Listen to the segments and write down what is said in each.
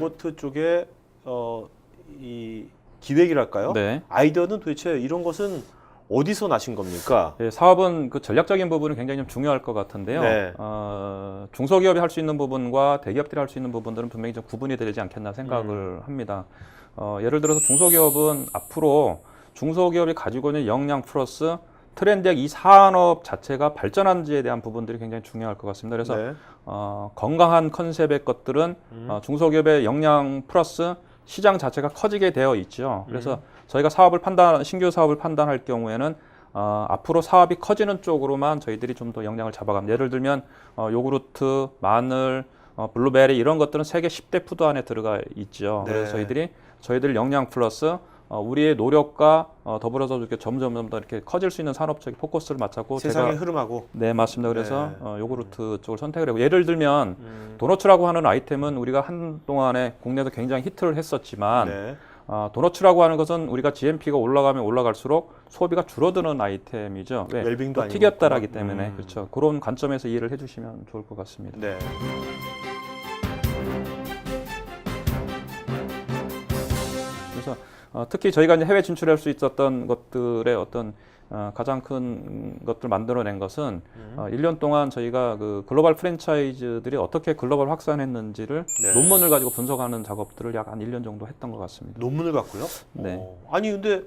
요거트 쪽에 이 기획이랄까요? 네. 아이디어는 도대체 이런 것은 어디서 나신 겁니까? 예, 사업은 그 전략적인 부분은 굉장히 좀 중요할 것 같은데요. 네. 중소기업이 할 수 있는 부분과 대기업들이 할 수 있는 부분들은 분명히 좀 구분이 되지 않겠나 생각을 합니다. 예를 들어서 중소기업은 앞으로 중소기업이 가지고 있는 역량 플러스 트렌드의 이 산업 자체가 발전하는지에 대한 부분들이 굉장히 중요할 것 같습니다. 그래서 네. 건강한 컨셉의 것들은 중소기업의 역량 플러스 시장 자체가 커지게 되어 있죠. 그래서 저희가 신규 사업을 판단할 경우에는 앞으로 사업이 커지는 쪽으로만 저희들이 좀 더 역량을 잡아갑니다. 예를 들면 요구르트, 마늘, 블루베리 이런 것들은 세계 10대 푸드 안에 들어가 있죠. 네. 그래서 저희들 역량 플러스 우리의 노력과 더불어서 이렇게 점점 더 이렇게 커질 수 있는 산업 쪽에 포커스를 맞췄고 세상의 흐름하고. 네, 맞습니다. 그래서 네. 요구르트 쪽을 선택을 했고 예를 들면 도너츠라고 하는 아이템은 우리가 한동안에 국내에서 굉장히 히트를 했었지만 네. 도너츠라고 하는 것은 우리가 GMP가 올라가면 올라갈수록 소비가 줄어드는 아이템이죠. 왜? 웰빙도 아니고 튀겼다라기 때문에 그렇죠. 그런 관점에서 이해를 해주시면 좋을 것 같습니다. 네. 그래서 특히 저희가 이제 해외 진출할 수 있었던 것들의 어떤 가장 큰 것들 만들어낸 것은 1년 동안 저희가 그 글로벌 프랜차이즈들이 어떻게 글로벌 확산했는지를 네. 논문을 가지고 분석하는 작업들을 약 한 1년 정도 했던 것 같습니다. 논문을 갖고요? 네. 아니 근데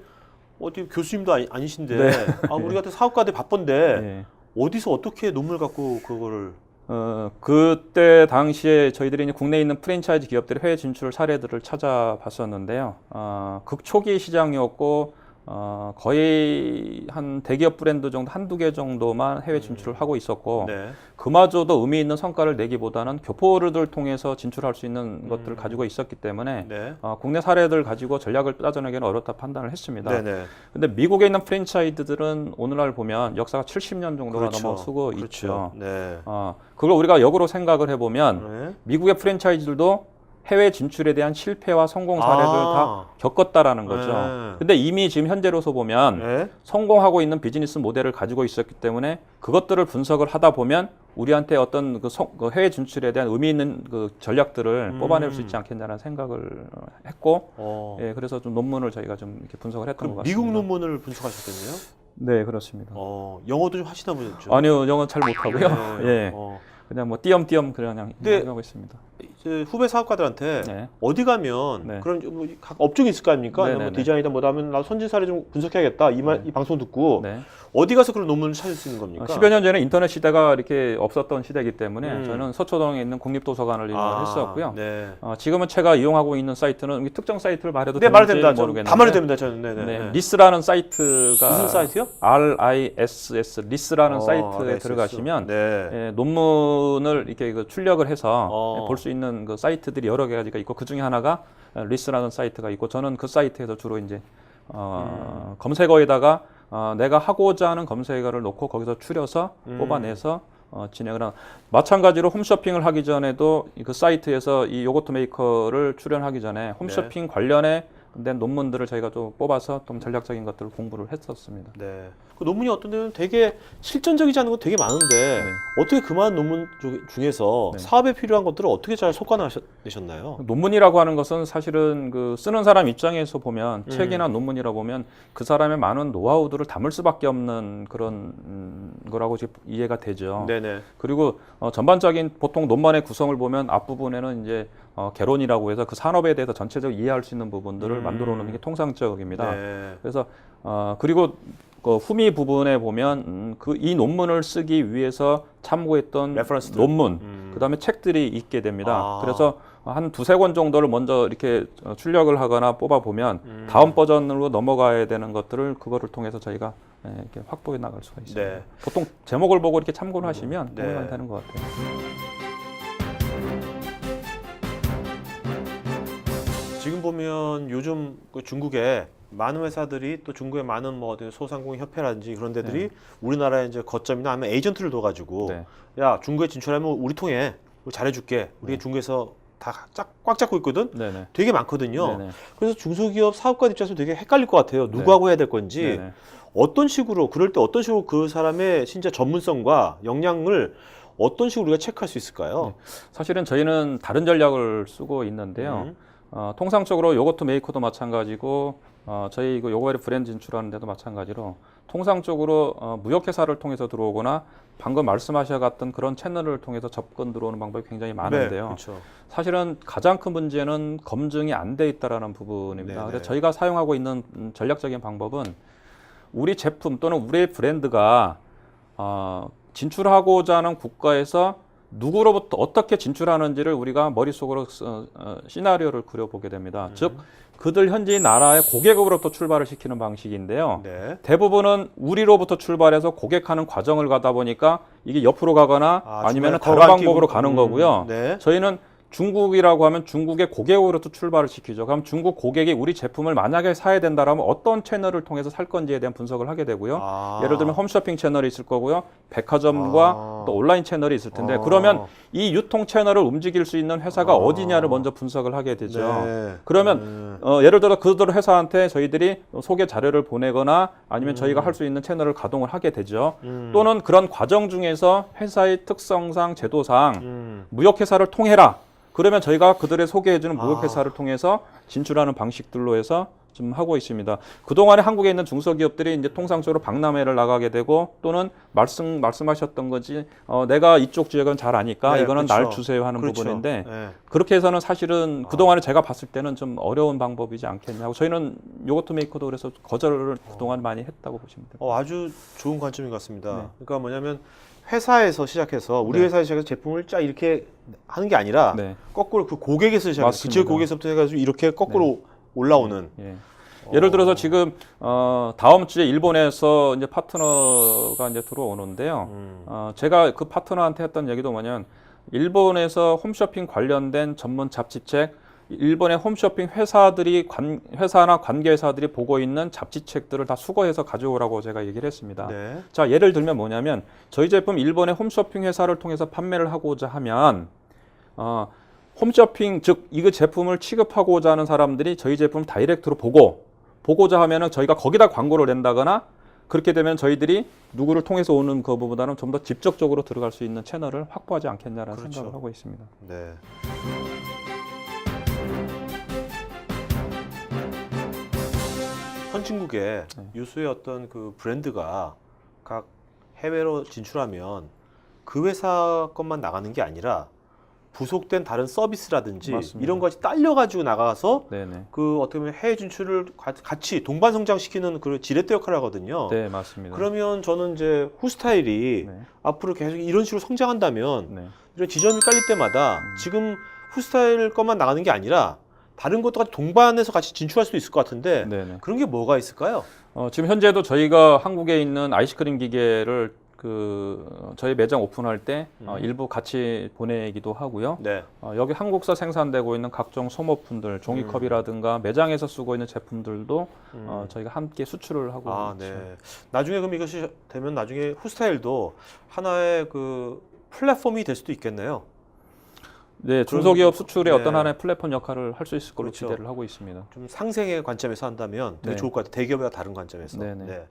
어디 교수님도 아니신데 네. 우리 같은 사업가들 바쁜데 네. 어디서 어떻게 논문을 갖고 그거를 그때 당시에 저희들이 이제 국내에 있는 프랜차이즈 기업들의 해외 진출 사례들을 찾아봤었는데요. 극초기 시장이었고, 거의 한 대기업 브랜드 정도, 한두 개 정도만 해외 진출을 하고 있었고, 네. 그마저도 의미 있는 성과를 내기보다는 교포를 통해서 진출할 수 있는 것들을 가지고 있었기 때문에, 네. 국내 사례들 가지고 전략을 짜져내기는 어렵다 판단을 했습니다. 네네. 근데 미국에 있는 프랜차이즈들은 오늘날 보면 역사가 70년 정도가 그렇죠. 넘어서고 그렇죠. 있죠. 네. 그걸 우리가 역으로 생각을 해보면 네. 미국의 프랜차이즈들도 해외 진출에 대한 실패와 성공 사례를 다 겪었다라는 거죠. 네. 근데 이미 지금 현재로서 보면 네. 성공하고 있는 비즈니스 모델을 가지고 있었기 때문에 그것들을 분석을 하다 보면 우리한테 어떤 그 해외 진출에 대한 의미 있는 그 전략들을 뽑아낼 수 있지 않겠냐는 생각을 했고, 예, 그래서 좀 논문을 저희가 좀 이렇게 분석을 했던 것 같습니다. 미국 논문을 분석하셨겠네요? 네, 그렇습니다. 영어도 좀 하시나 보죠? 아니요, 영어 잘 못하고요. 네. 예, 그냥 뭐 띄엄띄엄 그냥 근데 하고 있습니다. 이제 후배 사업가들한테 네. 어디 가면 네. 그런 각 업종이 있을 거 아닙니까? 네네네. 뭐 디자인이다 뭐다 하면 나 선진 사례 좀 분석해야겠다. 이 방송 듣고 네. 어디 가서 그런 논문을 찾을 수 있는 겁니까? 10여 년 전에 인터넷 시대가 이렇게 없었던 시대이기 때문에 저는 서초동에 있는 국립도서관을 이용을 했었고요. 네. 지금은 제가 이용하고 있는 사이트는 특정 사이트를 말해도 네, 말해도 되는지 됩니다. 모르겠는데 다 말해도 됩니다. 저는. 네네. 네, 리스라는 사이트가 무슨 사이트요? RISS 리스라는 사이트에 RISS. 들어가시면 네. 예, 논문을 이렇게 출력을 해서 볼 어. 수 있는 그 사이트들이 여러 개가 있고 그 중에 하나가 리스라는 사이트가 있고 저는 그 사이트에서 주로 이제 검색어에다가 내가 하고자 하는 검색어를 놓고 거기서 추려서 뽑아내서 진행을 한. 마찬가지로 홈쇼핑을 하기 전에도 그 사이트에서 이 요거트 메이커를 출연하기 전에 홈쇼핑 관련해 된 논문들을 저희가 좀 뽑아서 좀 전략적인 것들을 공부를 했었습니다. 네. 그 논문이 어떤 데는 되게 실전적이지 않은 건 되게 많은데 어떻게 그 많은 논문 중에서 사업에 필요한 것들을 어떻게 잘 솎아내셨나요? 논문이라고 하는 것은 사실은 그 쓰는 사람 입장에서 보면 책이나 논문이라 보면 그 사람의 많은 노하우들을 담을 수밖에 없는 그런 거라고 이해가 되죠. 네네. 그리고 전반적인 보통 논문의 구성을 보면 앞부분에는 이제 개론이라고 해서 그 산업에 대해서 전체적으로 이해할 수 있는 부분들을 만들어 놓는 게 통상적입니다. 네. 그래서 그리고 그 후미 부분에 보면 이 논문을 쓰기 위해서 참고했던 레퍼런스들. 논문, 그다음에 책들이 있게 됩니다. 아. 그래서 한 두세 권 정도를 먼저 이렇게 출력을 하거나 뽑아 보면 다음 버전으로 넘어가야 되는 것들을 그거를 통해서 저희가 이렇게 확보해 나갈 수가 있습니다. 네. 보통 제목을 보고 이렇게 참고를 하시면 네. 도움이 많이 되는 것 같아요. 지금 보면 요즘 그 중국에 많은 회사들이 또 중국의 많은 뭐 어떤 소상공인 협회라든지 그런 데들이 우리나라에 이제 거점이나 아니면 에이전트를 둬가지고 야 중국에 진출하면 우리 통해 우리 잘해줄게. 우리 중국에서 다 꽉 잡고 있거든. 네네. 되게 많거든요. 네네. 그래서 중소기업 사업가 입장에서 되게 헷갈릴 것 같아요. 누구하고 해야 될 건지. 네네. 어떤 식으로 그럴 때 어떤 식으로 그 사람의 진짜 전문성과 역량을 어떤 식으로 우리가 체크할 수 있을까요? 사실은 저희는 다른 전략을 쓰고 있는데요. 통상적으로 요거트 메이커도 마찬가지고 저희 이거 요거베리 브랜드 진출하는 데도 마찬가지로 통상적으로 무역회사를 통해서 들어오거나 방금 말씀하셔갔던 그런 채널을 통해서 접근 들어오는 방법이 굉장히 많은데요. 네, 그렇죠. 사실은 가장 큰 문제는 검증이 안 돼 있다라는 부분입니다. 네네. 그래서 저희가 사용하고 있는 전략적인 방법은 우리 제품 또는 우리의 브랜드가 진출하고자 하는 국가에서 누구로부터 어떻게 진출하는지를 우리가 머릿속으로 시나리오를 그려보게 됩니다. 즉 그들 현지 나라의 고객으로부터 출발을 시키는 방식인데요. 네. 대부분은 우리로부터 출발해서 고객하는 과정을 가다 보니까 이게 옆으로 가거나 아니면 중간에 다른 걸어앉히고. 방법으로 가는 거고요. 네. 저희는 중국이라고 하면 중국의 고객으로부터 출발을 시키죠. 그럼 중국 고객이 우리 제품을 만약에 사야 된다라면 어떤 채널을 통해서 살 건지에 대한 분석을 하게 되고요. 예를 들면 홈쇼핑 채널이 있을 거고요. 백화점과 또 온라인 채널이 있을 텐데 그러면 이 유통 채널을 움직일 수 있는 회사가 어디냐를 먼저 분석을 하게 되죠. 네. 그러면 예를 들어 그들 회사한테 저희들이 소개 자료를 보내거나 아니면 저희가 할 수 있는 채널을 가동을 하게 되죠. 또는 그런 과정 중에서 회사의 특성상 제도상 무역회사를 통해라. 그러면 저희가 그들의 소개해주는 무역회사를 통해서 진출하는 방식들로 해서 좀 하고 있습니다. 그동안에 한국에 있는 중소기업들이 이제 통상적으로 박람회를 나가게 되고 또는 말씀하셨던 거지 내가 이쪽 지역은 잘 아니까 네, 이거는 그렇죠. 날 주세요 하는 그렇죠. 부분인데 네. 그렇게 해서는 사실은 그동안에 제가 봤을 때는 좀 어려운 방법이지 않겠냐 하고 저희는 요거트 메이커도 그래서 거절을 그동안 많이 했다고 보시면 됩니다. 아주 좋은 관점인 것 같습니다. 네. 그러니까 뭐냐면 회사에서 시작해서 우리 네. 회사에서 시작해서 제품을 쫙 이렇게 하는 게 아니라 네. 거꾸로 그 고객에서 시작해서 그 맞습니다. 지역 고객에서부터 해가지고 이렇게 거꾸로 올라오는. 예. 예를 들어서 지금 다음 주에 일본에서 이제 파트너가 이제 들어오는데요. 제가 그 파트너한테 했던 얘기도 뭐냐면 일본에서 홈쇼핑 관련된 전문 잡지책, 일본의 홈쇼핑 회사나 관계회사들이 보고 있는 잡지책들을 다 수거해서 가져오라고 제가 얘기를 했습니다. 네. 자, 예를 들면 뭐냐면 저희 제품 일본의 홈쇼핑 회사를 통해서 판매를 하고자 하면 홈쇼핑 즉 이거 제품을 취급하고자 하는 사람들이 저희 제품을 다이렉트로 보고자 하면은 저희가 거기다 광고를 낸다거나 그렇게 되면 저희들이 누구를 통해서 오는 그거보다는 좀 더 직접적으로 들어갈 수 있는 채널을 확보하지 않겠냐라는 그렇죠. 생각을 하고 있습니다. 네. 선진국의 유수의 어떤 그 브랜드가 각 해외로 진출하면 그 회사 것만 나가는 게 아니라 부속된 다른 서비스라든지 맞습니다. 이런 것이 딸려가지고 나가서 네네. 그 어떻게 보면 해외 진출을 같이 동반 성장시키는 그 지렛대 역할을 하거든요. 네, 맞습니다. 그러면 저는 이제 후스타일이 네. 앞으로 계속 이런 식으로 성장한다면 네. 이런 지점이 깔릴 때마다 지금 후스타일 것만 나가는 게 아니라 다른 것도 같이 동반해서 같이 진출할 수도 있을 것 같은데 네네. 그런 게 뭐가 있을까요? 지금 현재도 저희가 한국에 있는 아이스크림 기계를 저희 매장 오픈할 때 일부 같이 보내기도 하고요. 네. 여기 한국서 생산되고 있는 각종 소모품들, 종이컵이라든가 매장에서 쓰고 있는 제품들도 저희가 함께 수출을 하고 있죠. 네. 나중에 그럼 이것이 되면 나중에 후스타일도 하나의 그 플랫폼이 될 수도 있겠네요. 네, 중소기업 수출의 네. 어떤 하나의 플랫폼 역할을 할 수 있을 걸로 그렇죠. 기대를 하고 있습니다. 좀 상생의 관점에서 한다면 되게 네. 좋을 것 같아요. 대기업과 다른 관점에서. 네네. 네.